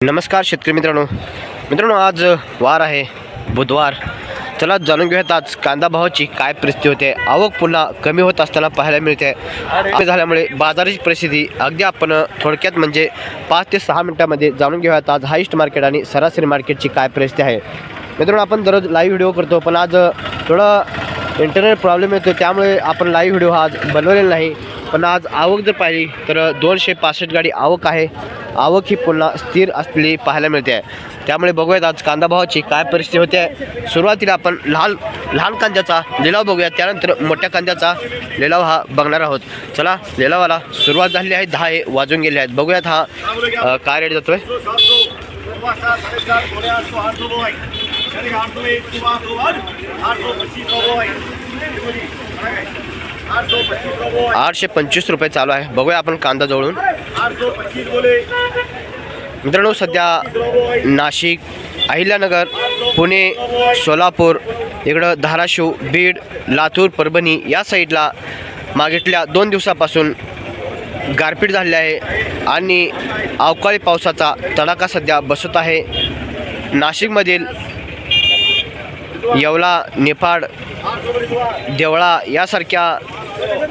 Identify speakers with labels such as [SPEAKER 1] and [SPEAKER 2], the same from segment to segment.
[SPEAKER 1] नमस्कार शेतकरी मित्रांनो, आज वार आहे बुधवार. चला जाणून घेऊयात आज कांदा भावाची काय परिस्थिती होते. आवक पुन्हा कमी होत असताना पाहायला मिळते झाल्यामुळे बाजाराची परिस्थिती अगदी आपण थोडक्यात म्हणजे 5 ते 6 मिनिटांमध्ये जाणून घेऊयात आज हायस्ट मार्केट आणि सरासरी मार्केटची काय परिस्थिती आहे. मित्रांनो, आपण दररोज लाईव्ह व्हिडिओ करतो, पण आज थोडा इंटरनेट प्रॉब्लेम येतो, त्यामुळे आपण लाईव्ह व्हिडिओ आज बनवलेला नाही. पण आज आवक जर पाहिली तर 265 गाडी आवक आहे. आवक ही पुन्हा स्थिर असलेली पाहायला मिळते आहे. त्यामुळे बघूयात आज कांदा भावाची काय परिस्थिती होते. सुरुवातीला आपण लहान कांद्याचा लिलाव बघूया, त्यानंतर मोठ्या कांद्याचा लिलाव हा बघणार आहोत. चला, लिलावाला सुरुवात झालेली आहे. 10 वाजून गेले आहेत. बघूयात हा काय रेट जातोय. 825 रुपये चालू आहे. बघूया आपण कांदा जवळून. मित्रांनो, सध्या नाशिक, अहिल्यानगर, पुणे, सोलापूर, इकडं धाराशिव, बीड, लातूर, परभणी या साईडला मागीतल्या 2 दिवसापासून गारपीट झालेली आहे आणि अवकाळी पावसाचा तडाखा सध्या बसत आहे. नाशिकमधील येवला, निफाड, देवळा यासारख्या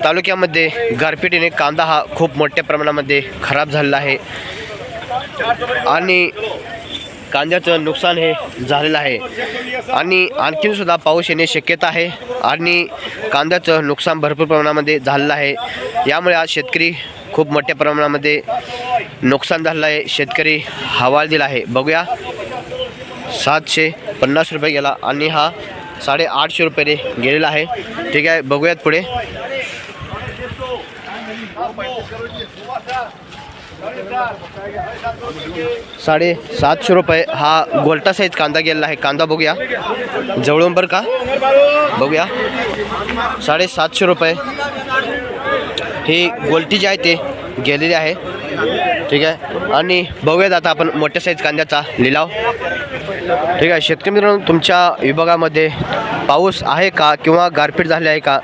[SPEAKER 1] तालुक्यामध्ये गारपिटीने कांदा हा खूप मोठ्या प्रमाणामध्ये खराब झालेला आहे आणि कांद्याचं नुकसान हे झालेलं आहे आणि आणखीनसुद्धा पाऊस येणे शक्यता आहे आणि कांद्याचं नुकसान भरपूर प्रमाणामध्ये झालेलं आहे. यामुळे आज शेतकरी खूप मोठ्या प्रमाणामध्ये नुकसान झालेलं आहे. शेतकरी हवालदिल आहे. बघूया, 750 रुपये गेला आणि हा 850 रुपये गेलेला आहे. ठीक आहे, बघूयात पुढे. 750 रुपये हा गोल्टा साईज कांदा गेलेला आहे. कांदा बघूया जवळून बरं का. बघूया, 750 रुपये ही गोल्टी जी आहे ते गेलेली आहे. ठीक आहे, आणि बघूयात आता आपण मोठ्या साईज कांद्याचा लिलाव. ठीक आहे शेतकरी मित्रांनो, तुमच्या विभागामध्ये पाऊस आहे का किंवा गारपीट झाले आहे का,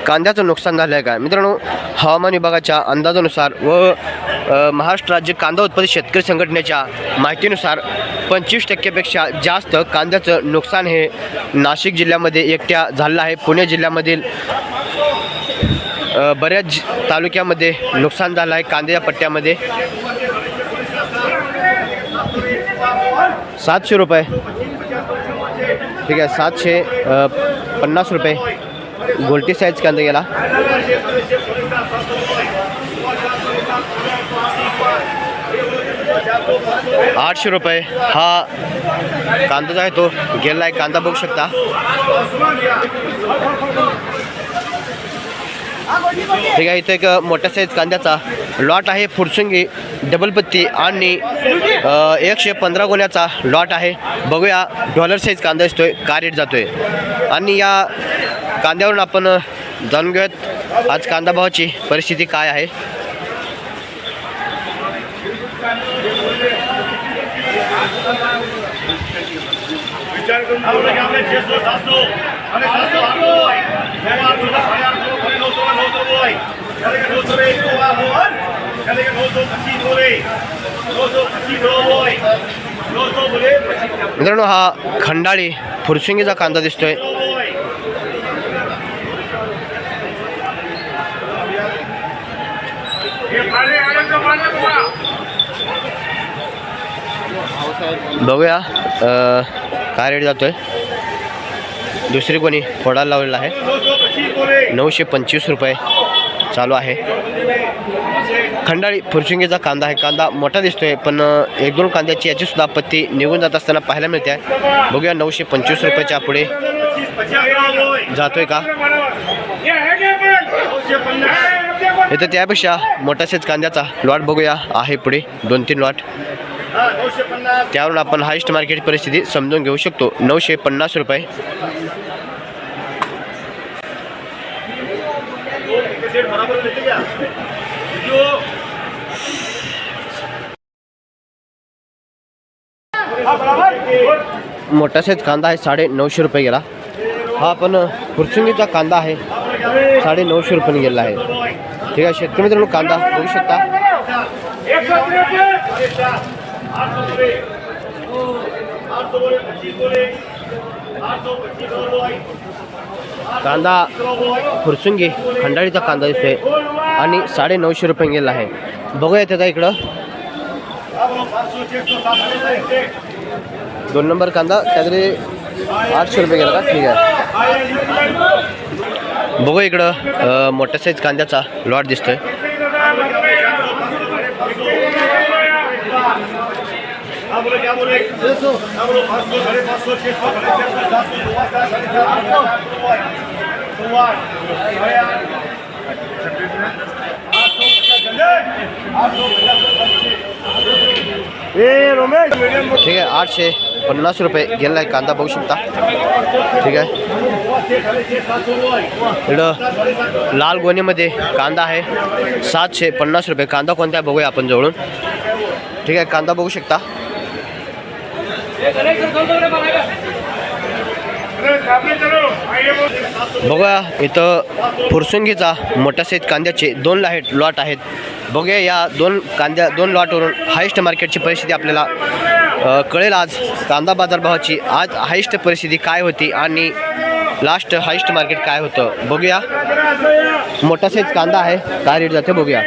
[SPEAKER 1] कांद्याचं नुकसान झालं आहे का. मित्रांनो, हवामान विभागाच्या अंदाजानुसार व महाराष्ट्र राज्य कांदा उत्पादक शेतकरी संघटनेच्या माहितीनुसार 25% जास्त कांद्याचं नुकसान हे नाशिक जिल्ह्यामध्ये एकट्या झालेलं आहे. पुणे जिल्ह्यामधील बऱ्याच तालुक्यामध्ये नुकसान झालं आहे कांद्याच्या पट्ट्यामध्ये. 700 रुपये. ठीक आहे, 750 रुपये गोल्टी साईज कांदा गेला. 800 रुपये हा कांदा जो आहे तो गेला आहे. कांदा बघू शकता. ठीक आहे, इथं एक मोठ्या साईज कांद्याचा लॉट आहे. फुरसुंगी, डबल पत्ती आणि 115 गुण्याचा लॉट आहे. बघूया डॉलर साईज कांदा असतोय का रेट जातोय आणि या कांद्यावरून आपण जाणून घेऊयात आज कांदा भावाची परिस्थिती काय आहे. मित्रांनो, हा खंडाळी फुरसुंगीचा कांदा दिसतोय. बघूया काय रेट जातोय. दुसरी कोणी फोडायला लावलेला आहे. 925 रुपये चालू आहे. खंडाळी फुरसुंगीचा कांदा आहे. कांदा मोठा दिसतोय, पण 1-2 कांद्याची याची सुद्धा पत्ती निघून जात असताना पाहायला मिळते आहे. बघूया 925 रुपयाच्या पुढे जातोय का. इथं त्यापेक्षा मोठा साईज कांद्याचा लॉट बघूया आहे पुढे 2-3 लॉट. त्यावरून आपण हायस्ट मार्केट परिस्थिती समजून घेऊ शकतो. 950 रुपये. मोठा साईज कांदा आहे. 950 रुपये गेला. हा पण फुरसुंगीचा कांदा आहे. 950 रुपये गेला आहे. ठीक आहे शेतकरी मित्रांनो, कांदा बघू शकता. कांदा फुरसुंगी खंडाळीचा कांदा दिसतोय आणि 950 रुपये गेला आहे. बघूया त्याचा इकडं 2 नंबर कांदा काहीतरी 800 रुपये गेला का. ठीक आहे. बघू इकडं मोठ्या साईज कांद्याचा लॉट दिसतोय. ठीक आहे. 850 रुपये गेला आहे कांदा, बघू शकता. ठीक आहे. इकडं लाल गोणीमध्ये कांदा आहे 750 रुपये. कांदा कोणता आहे बघूया आपण जवळून. ठीक आहे. कांदा बघू शकता. बघूया इथं फुरसुंगीचा मोठ्या साईज कांद्याचे 2 लॉट आहेत. बघूया या 2 लॉटवरून हायेस्ट मार्केटची परिस्थिती आपल्याला कळेल. आज कांदा बाजारभावाची आज हायेस्ट परिस्थिती काय होती आणि लास्ट हायेस्ट मार्केट काय होतं बघूया. मोठा साईज कांदा आहे, काय रेट जाते बघूया.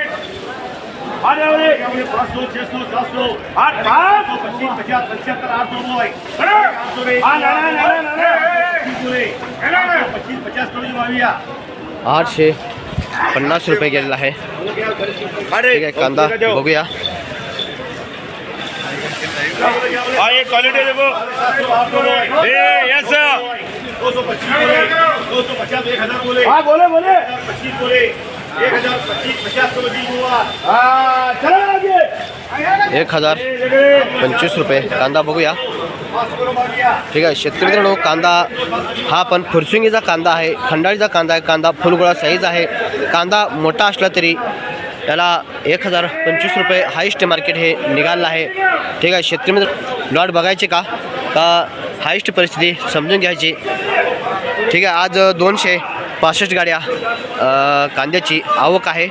[SPEAKER 1] $850 रुपये गेलेला आहे. ठीक आहे. कांदा बघूया.
[SPEAKER 2] क्वालिटी देखो यस
[SPEAKER 1] 1025 रुपये कांदा बघूया. ठीक आहे. शेतकरी मित्रांनो, कांदा हा पण फुरसुंगीचा कांदा आहे, खंडाळीचा कांदा आहे. कांदा फुलगोळा साईज आहे. कांदा मोठा असला तरी त्याला 1025 रुपये हायेस्ट मार्केट हे निघालं आहे. ठीक आहे. शेतकरी मित्र लॉट बघायचे का हायेस्ट परिस्थिती समजून घ्यायची. ठीक आहे. आज 265 गाड्या कांद्याची आवक आहे.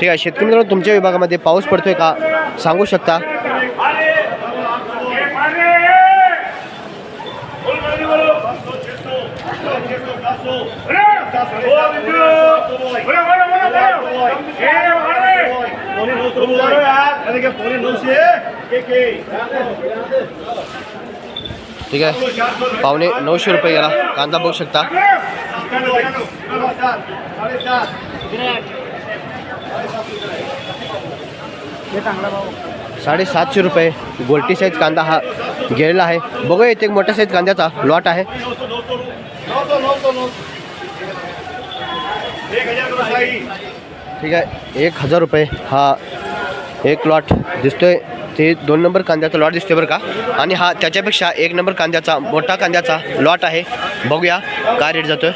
[SPEAKER 1] ठीक आहे. शेतकरी मित्रांनो, तुमच्या विभागामध्ये पाऊस पडतोय का सांगू शकता. ठीक आहे. 950 रुपये गेला कांदा बघू शकता. 750 रुपये गोल्टी साईज कांदा हा गेलेला आहे. बघूया इथे एक मोठ्या साईज कांद्याचा लॉट आहे. ठीक आहे. 1000 रुपये हा एक लॉट दिसतोय. ते 2 नंबर कांद्याचा लॉट दिसतोय बरं का. आणि हा त्याच्यापेक्षा 1 नंबर कांद्याचा मोठा कांद्याचा लॉट आहे. बघूया काय रेट जातोय.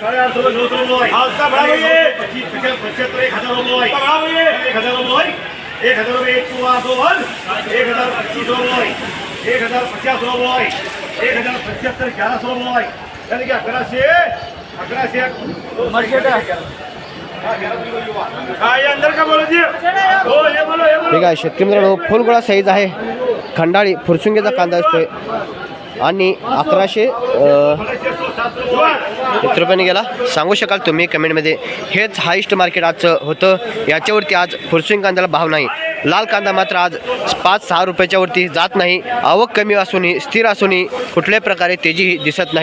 [SPEAKER 1] ठीक आहे. शेतकरी मित्रांनो, फुलगोळा साईज आहे. खंडाळी फुरसुंगीचा कांदा असतोय आणि 1100 रुपयाने गेला. सांगू शकाल तुम्ही कमेंटमध्ये. हेच हायेस्ट मार्केट आजचं होतं. याच्यावरती आज फुरसुंगी कांद्याला भाव नाही. लाल कांदा मात्र आज 5-6 रुपयाच्या वरती जात नाही. आवक कमी असूनही स्थिर असूनही कुठल्याही प्रकारे तेजी दिसत नाही.